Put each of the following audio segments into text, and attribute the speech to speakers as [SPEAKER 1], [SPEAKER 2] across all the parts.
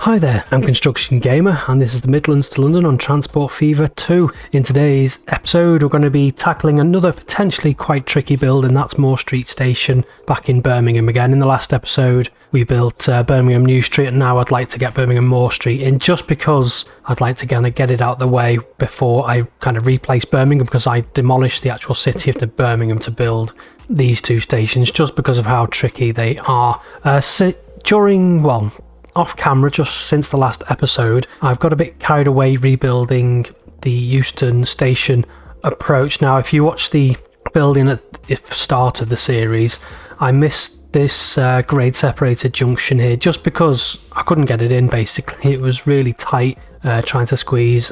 [SPEAKER 1] Hi there, I'm Construction Gamer and this is the Midlands to London on Transport Fever 2. In today's episode we're going to be tackling another potentially quite tricky build, and that's Moor Street Station back in Birmingham again. In the last episode we built Birmingham New Street, and now I'd like to get Birmingham Moor Street in, just because I'd like to kind of get it out of the way before I kind of replace Birmingham, because I demolished the actual city of Birmingham to build these two stations just because of how tricky they are. Off camera, just since the last episode, I've got a bit carried away rebuilding the Euston Station approach. Now, if you watch the building at the start of the series, I missed this grade separated junction here just because I couldn't get it in. Basically, it was really tight trying to squeeze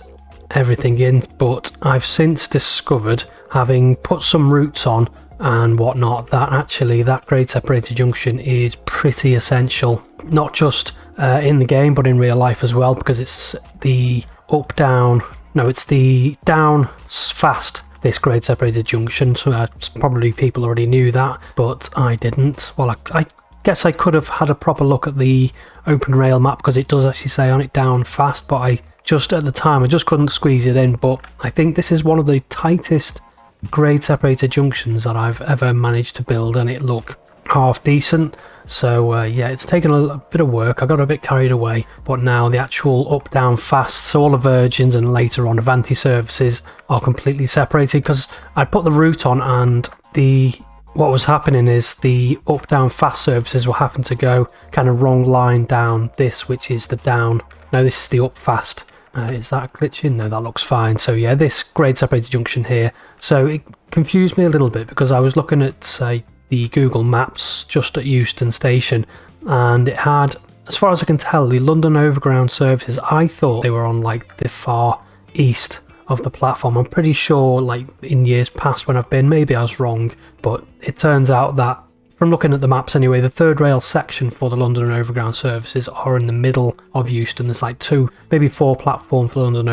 [SPEAKER 1] everything in, but I've since discovered, having put some roots on and whatnot, that actually that grade separated junction is pretty essential, not just in the game but in real life as well, because it's the down fast, this grade separated junction. So probably people already knew that, but I didn't. Well, I guess I could have had a proper look at the open rail map, because it does actually say on it down fast, but at the time I just couldn't squeeze it in. But I think this is one of the tightest grade separated junctions that I've ever managed to build, and it looked half decent. So yeah, it's taken a bit of work. I got a bit carried away, but now the actual up down fast, so all the Virgins and later on Avanti services are completely separated, because I put the route on, and what was happening is the up down fast services were having to go kind of wrong line down this, which is the down. No, this is the up fast. Is that glitching? No, that looks fine. So yeah, this grade separated junction here. So it confused me a little bit, because I was looking at the Google Maps just at Euston Station, and it had, as far as I can tell, the London Overground services. I thought they were on like the far east of the platform. I'm pretty sure, like in years past when I've been, maybe I was wrong, but it turns out that, from looking at the maps anyway, the third rail section for the London Overground services are in the middle of Euston. There's like 2, maybe 4 platforms for the London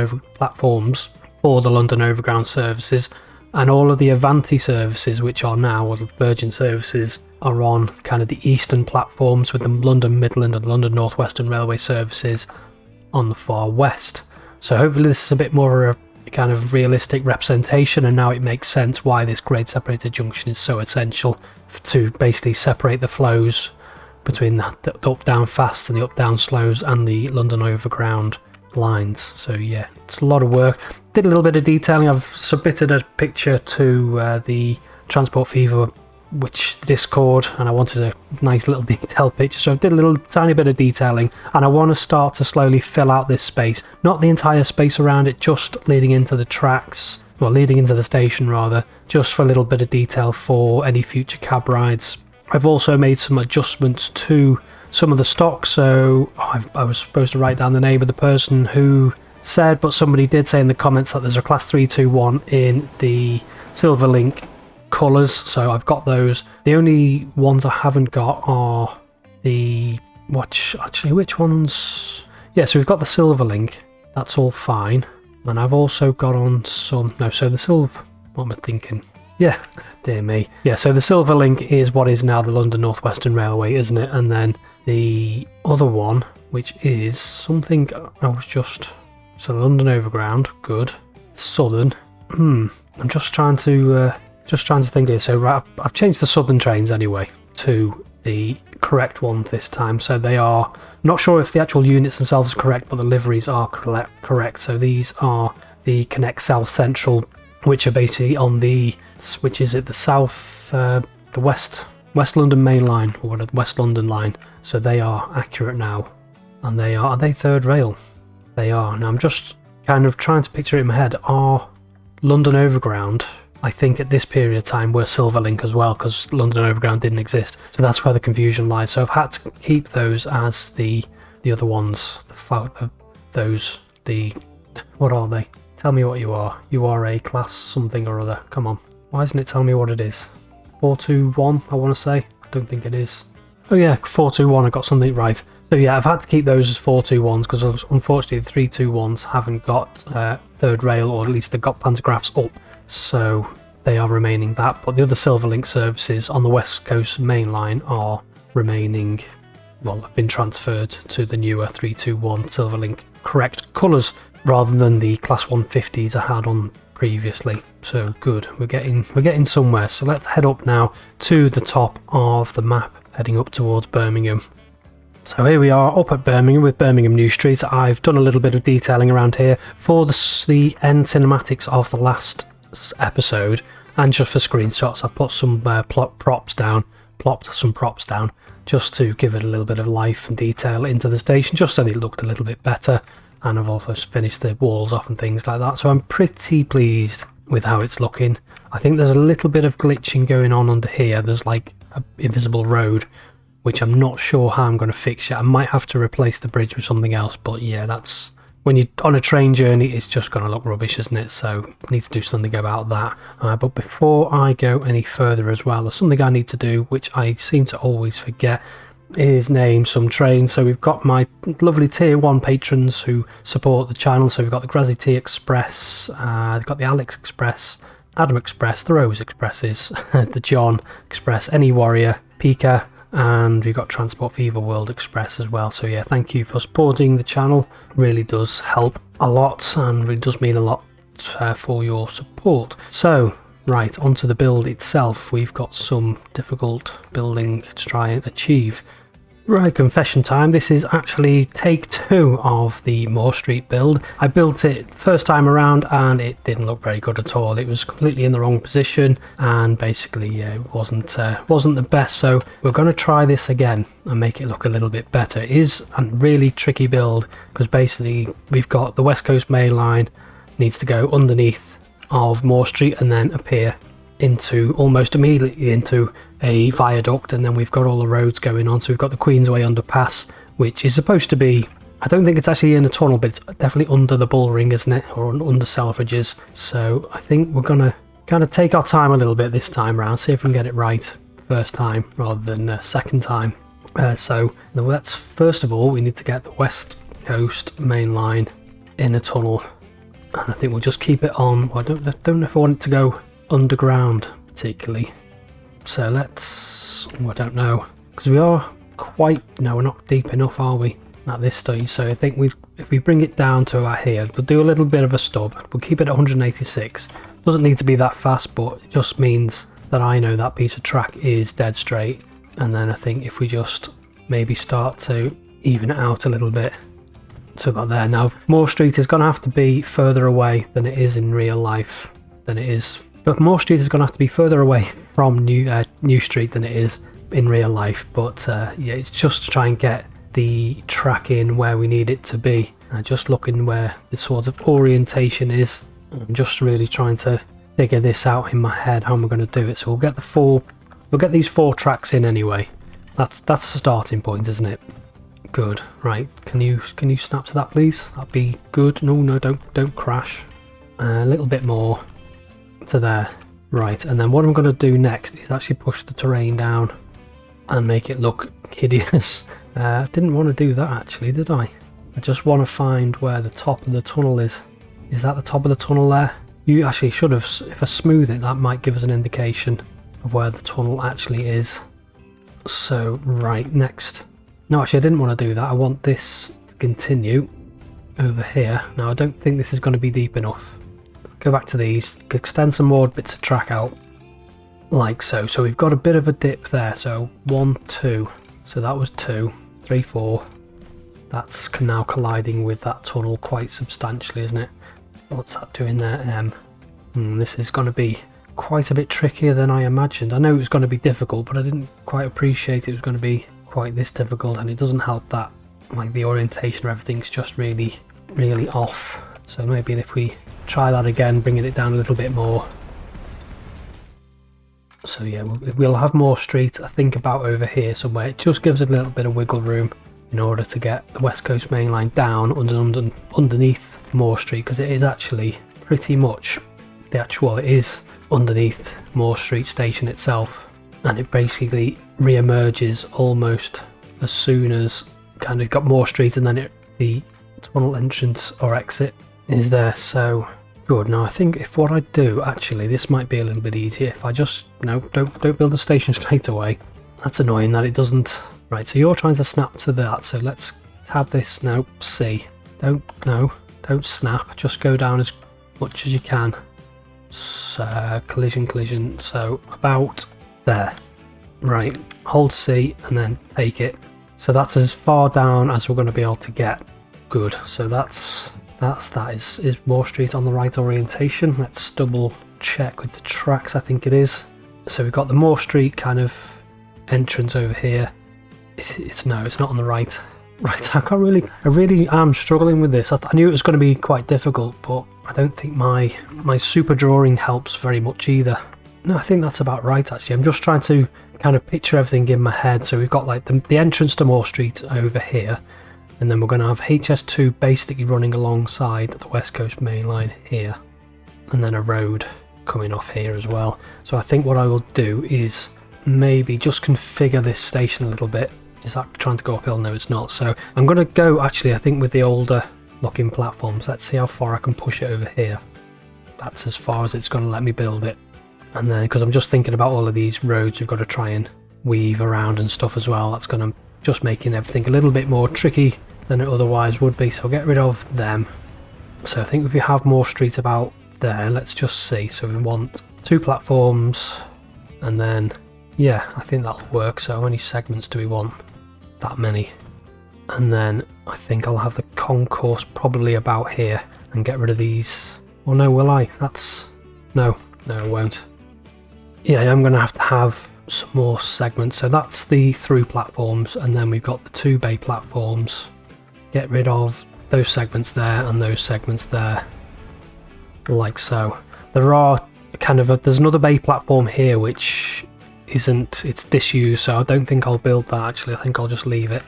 [SPEAKER 1] Overground services, and all of the Avanti services, which are now, or the Virgin services, are on kind of the eastern platforms, with the London Midland and London North Western Railway services on the far west. So hopefully this is a bit more of a kind of realistic representation, and now it makes sense why this grade separated junction is so essential, to basically separate the flows between the up down fast and the up down slows and the London Overground lines. So yeah, it's a lot of work. Did a little bit of detailing. I've submitted a picture to the Transport Fever Discord, and I wanted a nice little detailed picture, so I did a little tiny bit of detailing, and I want to start to slowly fill out this space, not the entire space around it, just leading into the tracks, well, leading into the station rather, just for a little bit of detail for any future cab rides. I've also made some adjustments to some of the stock. So I was supposed to write down the name of the person who said, but somebody did say in the comments that there's a class 321 in the Silverlink colours, so I've got those. The only ones I haven't got are which ones? Yeah, so we've got the Silverlink, that's all fine, and I've also got on some, what am I thinking? Yeah, dear me. Yeah, so the Silverlink is what is now the London North Western Railway, isn't it? And then the other one, which is something so London Overground, good. Southern, I'm just trying to think here. So right, I've changed the Southern trains anyway to the correct one this time. So they are, not sure if the actual units themselves are correct, but the liveries are correct. So these are the Connect South Central, which are basically on the West London Main Line, or the West London line. So they are accurate now, and are they third rail? They are. Now I'm just kind of trying to picture it in my head. Are London Overground, I think at this period of time, were Silverlink as well, because London Overground didn't exist. So that's where the confusion lies. So I've had to keep those as the other ones. What are they? Tell me what you are. You are a class something or other. Come on. Why isn't it telling me what it is? 421, I want to say. I don't think it is. Oh yeah, 421, I got something right. So yeah, I've had to keep those as 421s, because unfortunately the 321s haven't got third rail, or at least they've got pantographs up. So they are remaining that. But the other Silverlink services on the West Coast main line are remaining well, have been transferred to the newer 321 Silverlink correct colours rather than the Class 150s I had on previously. So good, we're getting somewhere. So let's head up now to the top of the map, heading up towards Birmingham. So here we are up at Birmingham with Birmingham Moor Street. I've done a little bit of detailing around here for the end cinematics of the last episode, and just for screenshots I've put some props down, just to give it a little bit of life and detail into the station, just so it looked a little bit better. And I've also finished the walls off and things like that, so I'm pretty pleased with how it's looking. I think there's a little bit of glitching going on under here. There's like an invisible road, which I'm not sure how I'm going to fix yet. I might have to replace the bridge with something else, but yeah, that's when you're on a train journey, it's just going to look rubbish, isn't it? So I need to do something about that. But before I go any further as well, there's something I need to do, which I seem to always forget, is name some trains. So we've got my lovely tier 1 patrons who support the channel. So we've got the Grazzy T Express, we've got the Alex Express, Adam Express, the Rose Expresses, the John Express, Any Warrior, Pika, and we've got Transport Fever World Express as well. So yeah, thank you for supporting the channel. It really does help a lot and really does mean a lot for your support. So right, onto the build itself. We've got some difficult building to try and achieve. Right, confession time. This is actually take 2 of the Moor Street build. I built it first time around and it didn't look very good at all. It was completely in the wrong position and basically it wasn't the best. So we're going to try this again and make it look a little bit better. It is a really tricky build because basically we've got the West Coast Main Line needs to go underneath of Moor Street and then appear into almost immediately into a viaduct, and then we've got all the roads going on. So we've got the Queensway underpass, which is supposed to be, I don't think it's actually in a tunnel, but it's definitely under the Bullring, isn't it, or under Selfridges. So I think we're gonna kind of take our time a little bit this time around, see if we can get it right first time rather than second time. So let's first of all, we need to get the West Coast Main Line in a tunnel, and I think we'll just keep it on. Well, I don't know if I want it to go underground particularly, so let's, I don't know, because we are quite, no, we're not deep enough, are we, at this stage? So I think if we bring it down to about here, we'll do a little bit of a stub. We'll keep it at 186. Doesn't need to be that fast, but it just means that I know that piece of track is dead straight. And then I think if we just maybe start to even it out a little bit to about there. Now Moor Street is going to have to be further away than it is in real life, but Moor Street is going to have to be further away from New Street than it is in real life. But yeah, it's just to try and get the track in where we need it to be. Just looking where the sort of orientation is. I'm just really trying to figure this out in my head, how am I going to do it. So we'll get these 4 tracks in anyway. That's the starting point, isn't it? Good. Right, can you snap to that, please? That'd be good. No, don't crash. A little bit more to there. Right, and then what I'm going to do next is actually push the terrain down and make it look hideous. I didn't want to do that actually, did I? I just want to find where the top of the tunnel is. Is that the top of the tunnel there? You actually should have, if I smooth it, that might give us an indication of where the tunnel actually is. So right, next. No, actually I didn't want to do that. I want this to continue over here. Now I don't think this is going to be deep enough. Go back to these, extend some more bits of track out, like so. So we've got a bit of a dip there, so 1, 2, so that was 2, 3, 4. That's now colliding with that tunnel quite substantially, isn't it? What's that doing there, this is going to be quite a bit trickier than I imagined. I know it was going to be difficult, but I didn't quite appreciate it was going to be quite this difficult, and it doesn't help that like the orientation of everything's just really off. So maybe if we try that again, bringing it down a little bit more. So yeah, we'll have Moor Street, I think, about over here somewhere. It just gives it a little bit of wiggle room in order to get the West Coast Main Line down underneath Moor Street, because it is actually pretty much it is underneath Moor Street station itself, and it basically re-emerges almost as soon as kind of got Moor Street, and then the tunnel entrance or exit is there. So good. Now I think if what I do, actually this might be a little bit easier if I just don't build the station straight away. That's annoying that it doesn't Right, so you're trying to snap to that, so let's tab this. No, C. Don't snap, just go down as much as you can. So, collision, so about there. Right, hold C and then take it. So that's as far down as we're going to be able to get. Good, so that is Moor Street on the right orientation. Let's double check with the tracks, I think it is. So we've got the Moor Street kind of entrance over here. It's not on the right. Right, I really am struggling with this. I knew it was going to be quite difficult, but I don't think my super drawing helps very much either. No, I think that's about right actually. I'm just trying to kind of picture everything in my head. So we've got like the entrance to Moor Street over here, and then we're going to have HS2 basically running alongside the West Coast Main Line here, and then a road coming off here as well. So I think what I will do is maybe just configure this station a little bit. Is that trying to go uphill? No, it's not. So I'm going to go actually, I think, with the older looking platforms. Let's see how far I can push it over here. That's as far as it's going to let me build it. And then, because I'm just thinking about all of these roads we've got to try and weave around and stuff as well, that's going to just making everything a little bit more tricky than it otherwise would be. So I'll get rid of them. So I think if we have Moor Street about there, let's just see. So we want 2 platforms, and then, yeah, I think that'll work. So how many segments do we want? That many. And then I think I'll have the concourse probably about here and get rid of these. Or no, will I? No, I won't. Yeah, I'm going to have some more segments. So that's the through platforms, and then we've got the 2 bay platforms. Get rid of those segments there and those segments there, like so. There are there's another bay platform here which it's disused, so I don't think I'll build that actually. I think I'll just leave it.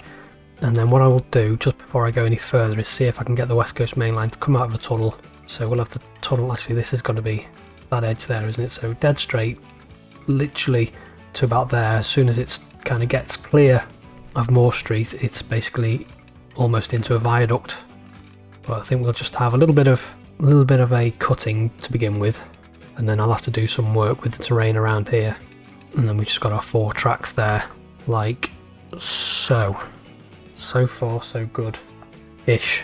[SPEAKER 1] And then what I will do just before I go any further is see if I can get the West Coast Main Line to come out of the tunnel. So we'll have the tunnel, actually this is going to be that edge there, isn't it? So dead straight literally to about there. As soon as it kind of gets clear of Moor Street, it's basically almost into a viaduct. But I think we'll just have a little bit of a cutting to begin with, and then I'll have to do some work with the terrain around here. And then we just got our 4 tracks there, like so. So far so good ish.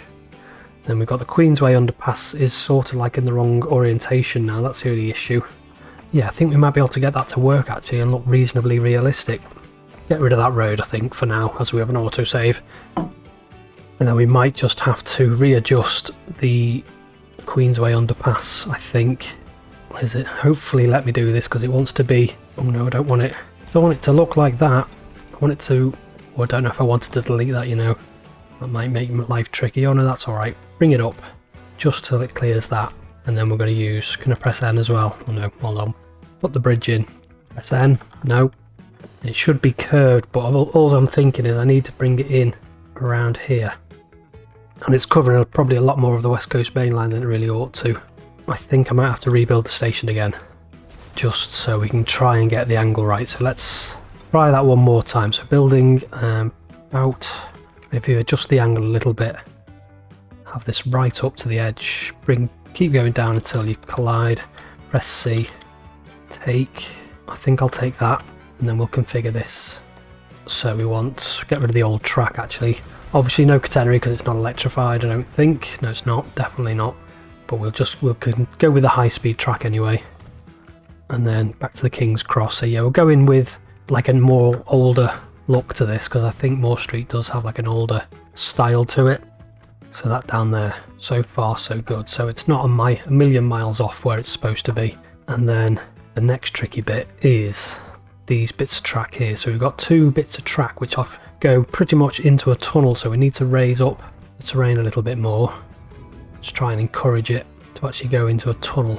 [SPEAKER 1] Then we've got the Queensway underpass is sort of like in the wrong orientation now. That's the only issue. Yeah, I think we might be able to get that to work actually and look reasonably realistic. Get rid of that road I think for now, as we have an autosave. And then we might just have to readjust the Queensway underpass, I think. Is it? Hopefully let me do this, because it wants to be... Oh no, I don't want it to look like that. I want it to... Well, I don't know if I wanted to delete that, you know. That might make my life tricky. Oh no, that's alright. Bring it up just till it clears that. And then we're going to use... Can I press N as well? Oh no, hold on. Put the bridge in. Press N. No. It should be curved, but all I'm thinking is I need to bring it in around here. And it's covering probably a lot more of the West Coast Main Line than it really ought to. I think I might have to rebuild the station again, just so we can try and get the angle right. So let's try that one more time. So building about, if you adjust the angle a little bit, have this right up to the edge, keep going down until you collide, press C, I think I'll take that, and then we'll configure this. So we want, get rid of the old track actually. Obviously no catenary because it's not electrified, I don't think. No, it's not, definitely not. But we'll go with the high-speed track anyway. And then back to the King's Cross. So yeah, we'll go in with like a more older look to this, because I think Moor Street does have like an older style to it. So that down there, so far so good. So it's not a million miles off where it's supposed to be. And then the next tricky bit is these bits of track here. So we've got 2 bits of track which go pretty much into a tunnel, so we need to raise up the terrain a little bit more. Just try and encourage it to actually go into a tunnel.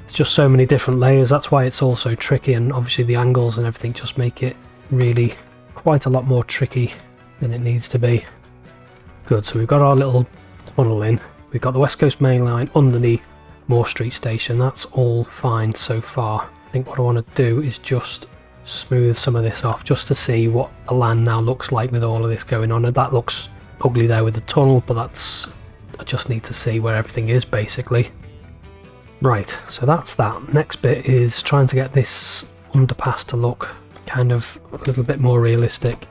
[SPEAKER 1] It's just so many different layers, that's why it's all so tricky, and obviously the angles and everything just make it really quite a lot more tricky than it needs to be. Good, so we've got our little tunnel in. We've got the West Coast Main Line underneath Moor Street Station. That's all fine so far. I think what I want to do is just smooth some of this off, just to see what the land now looks like with all of this going on. And that looks ugly there with the tunnel, but I just need to see where everything is basically. Right, so that's that. Next bit is trying to get this underpass to look kind of a little bit more realistic.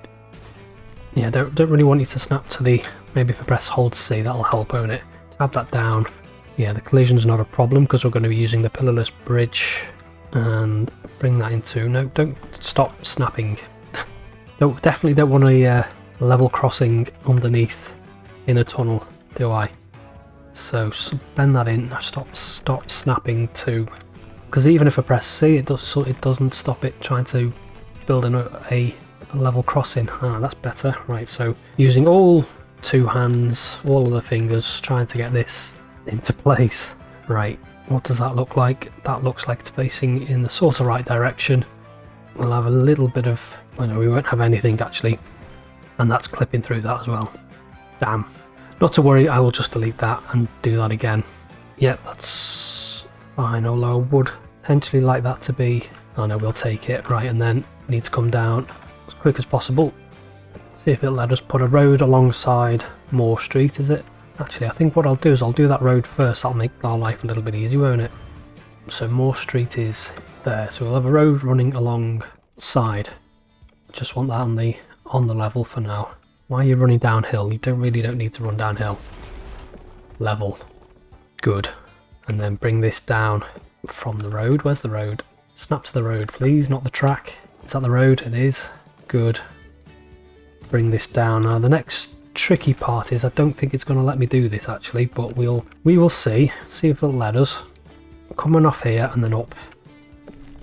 [SPEAKER 1] Yeah, don't really want you to snap to the... Maybe if I press hold C, that'll help, won't it? Tab that down. Yeah, the collision's not a problem because we're going to be using the pillarless bridge. And bring that into... No, don't stop snapping. Definitely don't want a level crossing underneath in a tunnel, do I? So bend that in. Stop snapping to... Because even if I press C, it doesn't stop it trying to build a level crossing. Ah, that's better. Right, so using all 2 hands, all of the fingers, trying to get this into place. Right, what does that look like? That looks like it's facing in the sort of right direction. We'll have a little bit of... Well, no, we won't have anything actually. And that's clipping through that as well. Damn. Not to worry, I will just delete that and do that again. Yep, that's fine, although I would potentially like that to be... Oh no, we'll take it. Right, and then need to come down as quick as possible. See if it'll let us put a road alongside Moor Street, is it? Actually, I think what I'll do is I'll do that road first. That'll make our life a little bit easier, won't it? So Moor Street is there. So we'll have a road running alongside. Just want that on the level for now. Why are you running downhill? You really don't need to run downhill. Level. Good. And then bring this down from the road. Where's the road? Snap to the road, please, not the track. Is that the road? It is. Good. Bring this down. Now the next tricky part is I don't think it's going to let me do this actually, but we will see. See if it'll let us. Coming off here and then up.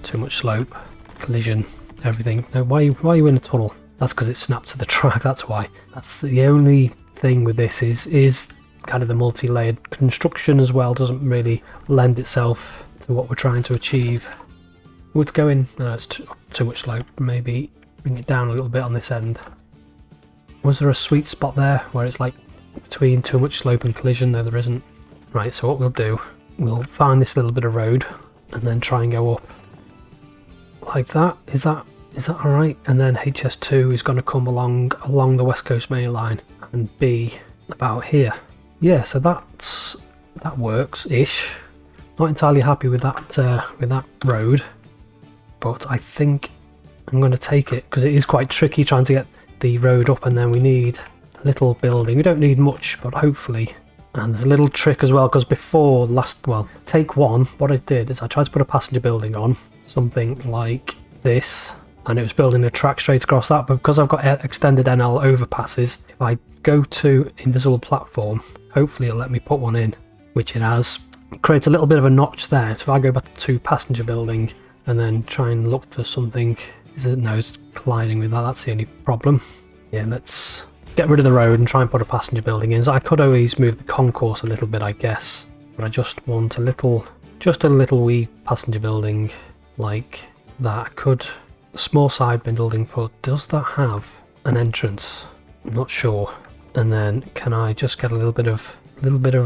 [SPEAKER 1] Too much slope. Collision. Everything. No, why are you in a tunnel? That's because it snapped to the track, that's why. That's the only thing with this is kind of the multi-layered construction as well. Doesn't really lend itself to what we're trying to achieve. Oh, it's going... No, it's too much slope. Maybe bring it down a little bit on this end. Was there a sweet spot there where it's like between too much slope and collision? No, there isn't. Right, so what we'll do, we'll find this little bit of road and then try and go up like that. Is that alright? And then HS2 is going to come along the West Coast Main Line and be about here. Yeah, so that works-ish. Not entirely happy with that road, but I think I'm going to take it because it is quite tricky trying to get the road up, and then we need a little building. We don't need much, but hopefully. And there's a little trick as well, because before take 1, what I did is I tried to put a passenger building on, something like this, and it was building a track straight across that, but because I've got extended NL overpasses, if I go to invisible platform, hopefully it'll let me put one in, which it has. It creates a little bit of a notch there, so if I go back to passenger building and then try and look for something, no, it's colliding with that, that's the only problem. Yeah, let's get rid of the road and try and put a passenger building in. So I could always move the concourse a little bit, I guess, but I just want just a little wee passenger building like that. A small side building does that have an entrance? I'm not sure. And then can I just get a little bit of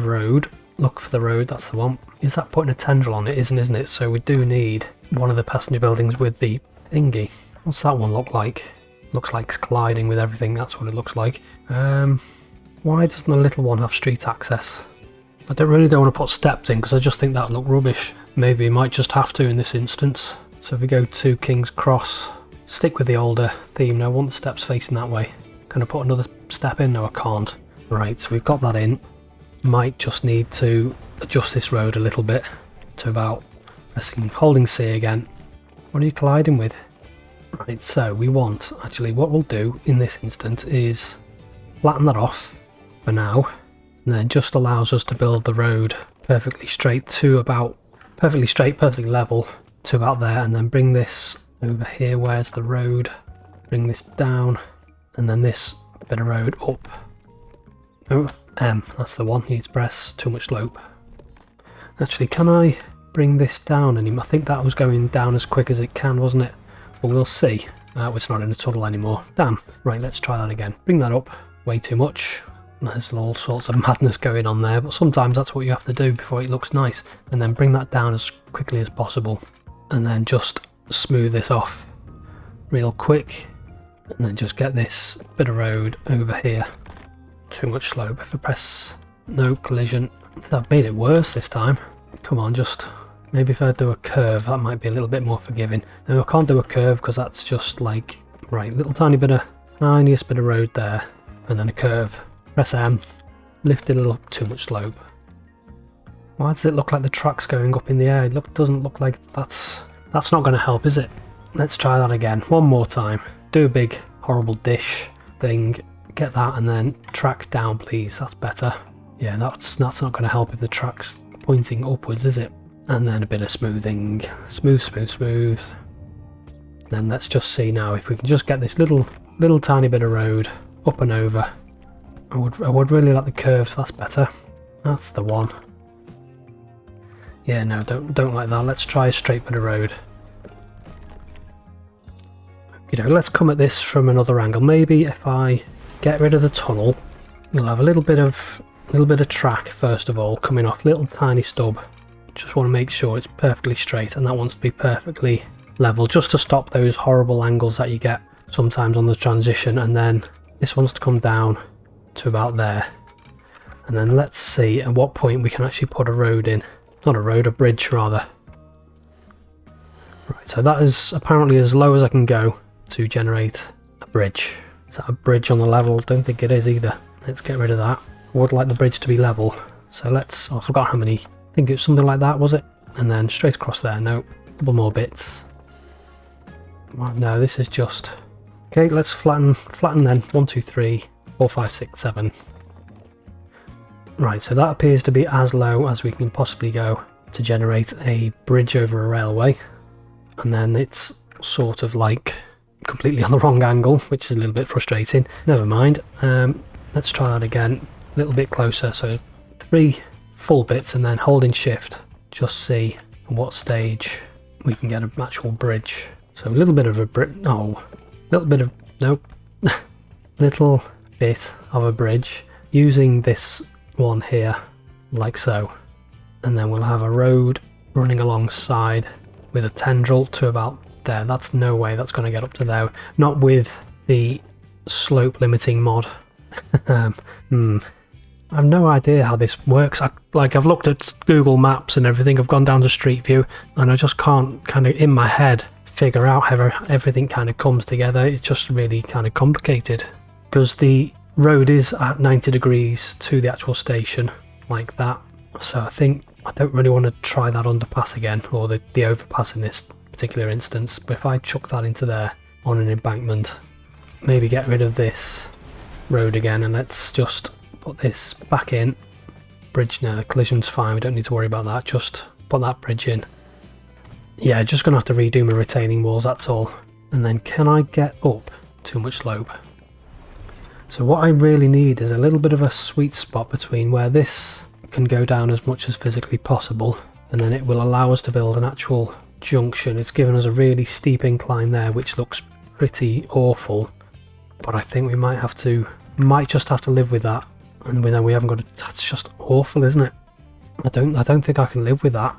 [SPEAKER 1] road? Look for the road, that's the one. Is that putting a tendril on it? Isn't it? So we do need one of the passenger buildings with the thingy. What's that one look like? Looks like it's colliding with everything, that's what it looks like. Why doesn't the little one have street access? I don't want to put steps in because I just think that'd look rubbish. Maybe you might just have to in this instance. So if we go to King's Cross, stick with the older theme. Now I want the steps facing that way. Can I put another step in? No, I can't. Right, so we've got that in. Might just need to adjust this road a little bit to about holding C again. What are you colliding with? Right, so we want, actually what we'll do in this instance is flatten that off for now, and then just allows us to build the road perfectly straight, perfectly level to about there, and then bring this over here. Where's the road? Bring this down, and then this bit of road up. Oh, M, that's the one, needs press, too much slope. Actually, can I bring this down anymore? I think that was going down as quick as it can, wasn't it? But we'll see. It's not in a tunnel anymore. Damn. Right, let's try that again. Bring that up. Way too much. There's all sorts of madness going on there, but sometimes that's what you have to do before it looks nice. And then bring that down as quickly as possible. And then just smooth this off real quick. And then just get this bit of road over here. Too much slope. If I press no collision. I've made it worse this time. Come on, just... Maybe if I do a curve, that might be a little bit more forgiving. No, I can't do a curve because that's just like... Right, tiny bit of tiniest bit of road there, and then a curve. Press M, lift it up too much slope. Why does it look like the track's going up in the air? It doesn't look like that's not going to help, is it? Let's try that again, one more time. Do a big horrible dish thing, get that, and then track down please, that's better. Yeah, that's not going to help if the track's pointing upwards, is it? And then a bit of smoothing, smooth. Then let's just see now if we can just get this little tiny bit of road up and over. I would really like the curve, that's better. That's the one. Yeah, no, don't like that. Let's try a straight bit of road. You know, let's come at this from another angle. Maybe if I get rid of the tunnel, you'll have a little bit of track first of all coming off, little tiny stub. Just want to make sure it's perfectly straight, and that wants to be perfectly level, just to stop those horrible angles that you get sometimes on the transition. And then this wants to come down to about there, and then let's see at what point we can actually put a road in. Not a road, a bridge rather. Right, so that is apparently as low as I can go to generate a bridge. Is that a bridge on the level? Don't think it is either. Let's get rid of that. I would like the bridge to be level, so let's, oh, I forgot how many, I think it was something like that, was it? And then straight across there. No, a couple more bits. Well, no, this is just, okay, let's flatten then. 1 2 3 4 5 6 7. Right, so that appears to be as low as we can possibly go to generate a bridge over a railway. And then it's sort of like completely on the wrong angle, which is a little bit frustrating. Never mind. Let's try that again, a little bit closer. So 3 full bits, and then holding shift, just see at what stage we can get an actual bridge. So a little bit of a little bit of a bridge using this one here, like so, and then we'll have a road running alongside with a tendril to about there. That's no way that's going to get up to there, not with the slope limiting mod. I have no idea how this works. I've looked at Google Maps and everything, I've gone down to Street View, and I just can't kind of in my head figure out how everything kind of comes together. It's just really kind of complicated, because the road is at 90 degrees to the actual station, like that. So I think I don't really want to try that underpass again, or the overpass in this particular instance. But if I chuck that into there on an embankment, maybe get rid of this road again, and let's just put this back in. Bridge, no, collision's fine, we don't need to worry about that, just put that bridge in. Yeah, just gonna have to redo my retaining walls, that's all. And then can I get up too much slope? So what I really need is a little bit of a sweet spot between where this can go down as much as physically possible, and then it will allow us to build an actual junction. It's given us a really steep incline there, which looks pretty awful, but I think we might just have to live with that. And then we haven't got that's just awful, isn't it? I don't think I can live with that,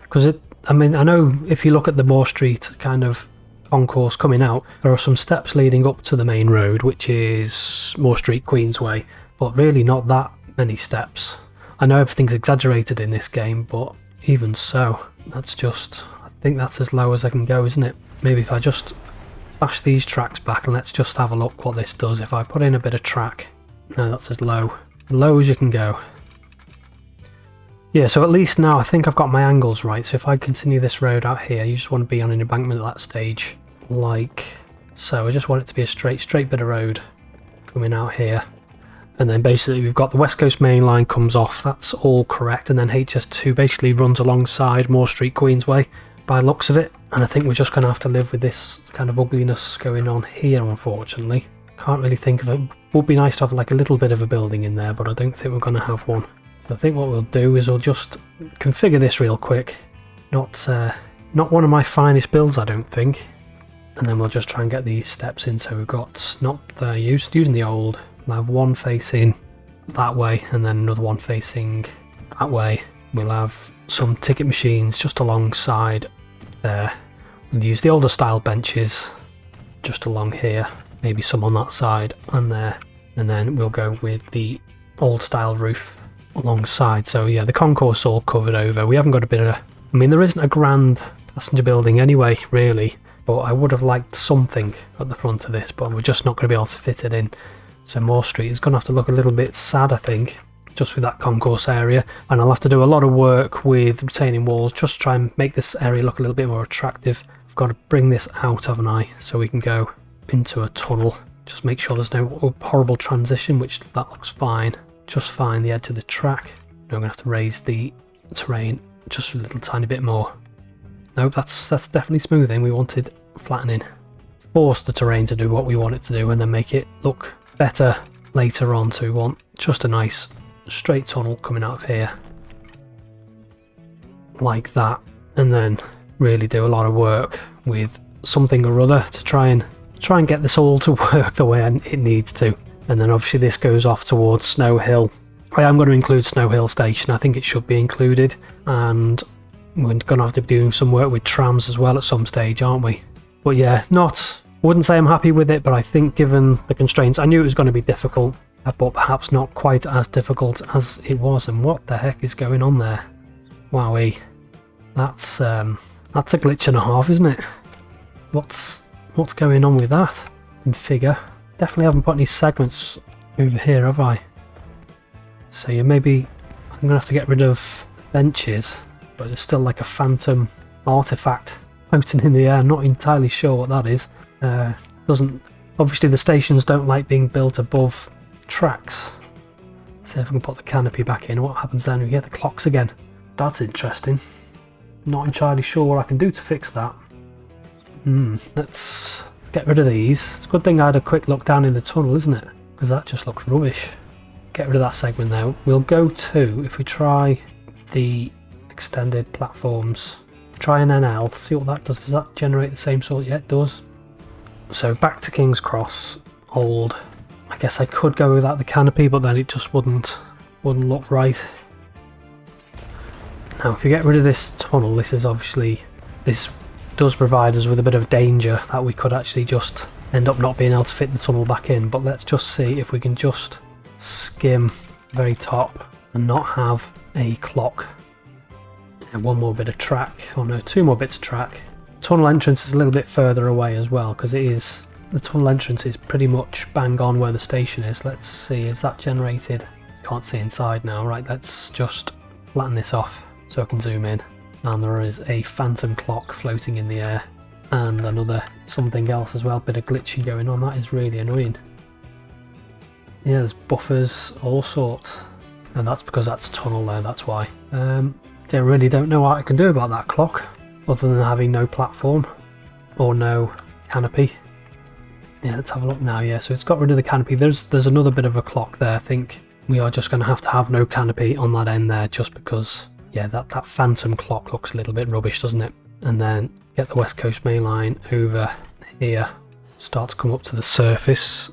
[SPEAKER 1] because I mean, I know if you look at the Moor Street kind of concourse coming out, there are some steps leading up to the main road, which is Moor Street Queensway, but really not that many steps. I know everything's exaggerated in this game, but even so, that's just, I think that's as low as I can go, isn't it? Maybe if I just bash these tracks back, and let's just have a look what this does. If I put in a bit of track, no, that's as low as you can go. Yeah, so at least now I think I've got my angles right. So if I continue this road out here, you just want to be on an embankment at that stage, like so. I just want it to be a straight bit of road coming out here, and then basically we've got the West Coast Main Line comes off, that's all correct, and then HS2 basically runs alongside Moor Street Queensway by the looks of it. And I think we're just going to have to live with this kind of ugliness going on here, unfortunately. Can't really think of it. Would be nice to have like a little bit of a building in there, but I don't think we're going to have one. So I think what we'll do is we'll just configure this real quick. Not one of my finest builds, I don't think. And then we'll just try and get these steps in. So we've got using the old. We'll have one facing that way, and then another one facing that way. We'll have some ticket machines just alongside there. We'll use the older style benches just along here. Maybe some on that side and there. And then we'll go with the old style roof alongside. So yeah, the concourse all covered over. We haven't got a bit of, I mean, there isn't a grand passenger building anyway, really. but I would have liked something at the front of this, but we're just not going to be able to fit it in. So Moor Street is going to have to look a little bit sad, I think, just with that concourse area, and I'll have to do a lot of work with retaining walls just to try and make this area look a little bit more attractive. I've got to bring this out, haven't I, so we can go into a tunnel. Just make sure there's no horrible transition, which that looks fine. Just fine the edge of the track. Now I'm going to have to raise the terrain just a little tiny bit more. No, that's definitely smoothing. We wanted flattening. Force the terrain to do what we want it to do and then make it look better later on. So we want just a nice straight tunnel coming out of here. Like that. And then really do a lot of work with something or other to try and get this all to work the way it needs to. And then obviously this goes off towards Snow Hill. I am going to include Snow Hill Station. I think it should be included, and we're going to have to be doing some work with trams as well at some stage, aren't we? But yeah, wouldn't say I'm happy with it, but I think given the constraints, I knew it was going to be difficult, but perhaps not quite as difficult as it was. And what the heck is going on there? Wowee, that's a glitch and a half, isn't it? What's going on with that? Configure. Definitely haven't put any segments over here, have I? So yeah, maybe I'm going to have to get rid of benches, but there's still like a phantom artifact floating in the air. Not entirely sure what that is. Obviously the stations don't like being built above tracks. See if I can put the canopy back in. What happens then? We get the clocks again. That's interesting. Not entirely sure what I can do to fix that. Let's get rid of these. It's a good thing I had a quick look down in the tunnel, isn't it? Because that just looks rubbish. Get rid of that segment now. We'll go to, if we try the extended platforms, try an NL, see what that does. Does that generate the same sort? Yeah, it does. So back to King's Cross, old. I guess I could go without the canopy, but then it just wouldn't look right. Now if you get rid of this tunnel, this does provide us with a bit of danger that we could actually just end up not being able to fit the tunnel back in. But let's just see if we can just skim the very top and not have a clock. And one more bit of track, oh no, two more bits of track. Tunnel entrance is a little bit further away as well, because the tunnel entrance is pretty much bang on where the station is. Let's see, is that generated? Can't see inside now. Right, let's just flatten this off so I can zoom in. And there is a phantom clock floating in the air, and another something else as well, bit of glitching going on. That is really annoying. Yeah, there's buffers, all sorts, and that's because that's tunnel there, that's why. I really don't know what I can do about that clock, other than having no platform, or no canopy. Yeah, let's have a look now. Yeah, so it's got rid of the canopy. There's another bit of a clock there. I think we are just going to have no canopy on that end there, just because, yeah, that phantom clock looks a little bit rubbish, doesn't it? And then get the West Coast Main Line over here, start to come up to the surface.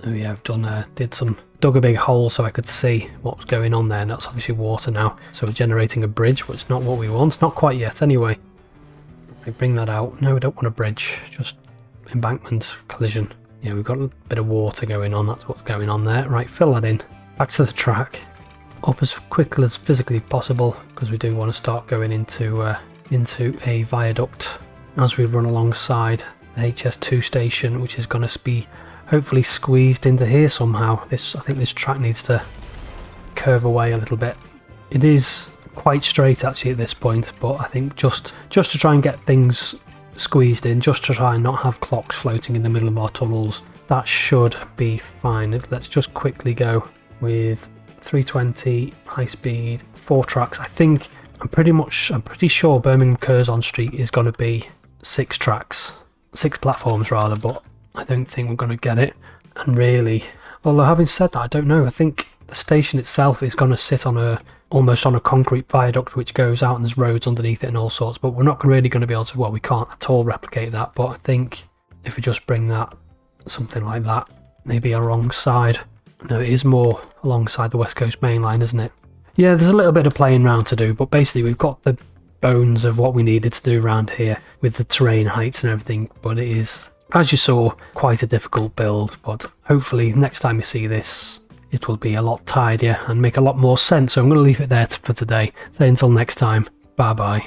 [SPEAKER 1] Oh yeah, I've dug a big hole so I could see what was going on there, and that's obviously water now. So we're generating a bridge, which is not what we want, not quite yet anyway. We bring that out. No, we don't want a bridge, just embankment collision. Yeah, we've got a bit of water going on, that's what's going on there. Right, fill that in. Back to the track. Up as quickly as physically possible, because we do want to start going into a viaduct as we run alongside the HS2 station, which is going to be hopefully squeezed into here somehow. I think this track needs to curve away a little bit. It is quite straight actually at this point, but I think just to try and get things squeezed in, just to try and not have clocks floating in the middle of our tunnels, that should be fine. Let's just quickly go with 320 high speed, 4 tracks. I'm pretty sure Birmingham Curzon Street is going to be 6 tracks, 6 platforms rather, but I don't think we're going to get it. And really, although having said that, I don't know, I think the station itself is going to sit on almost on a concrete viaduct which goes out, and there's roads underneath it and all sorts, but we're not really going to be able to, well, we can't at all replicate that. But I think if we just bring that, something like that, maybe alongside, no, it is more alongside the West Coast Main Line, isn't it? Yeah, there's a little bit of playing around to do, but basically we've got the bones of what we needed to do around here with the terrain heights and everything. But it is, as you saw, quite a difficult build, but hopefully next time you see this it will be a lot tidier and make a lot more sense. So I'm going to leave it there for today. So until next time, bye bye.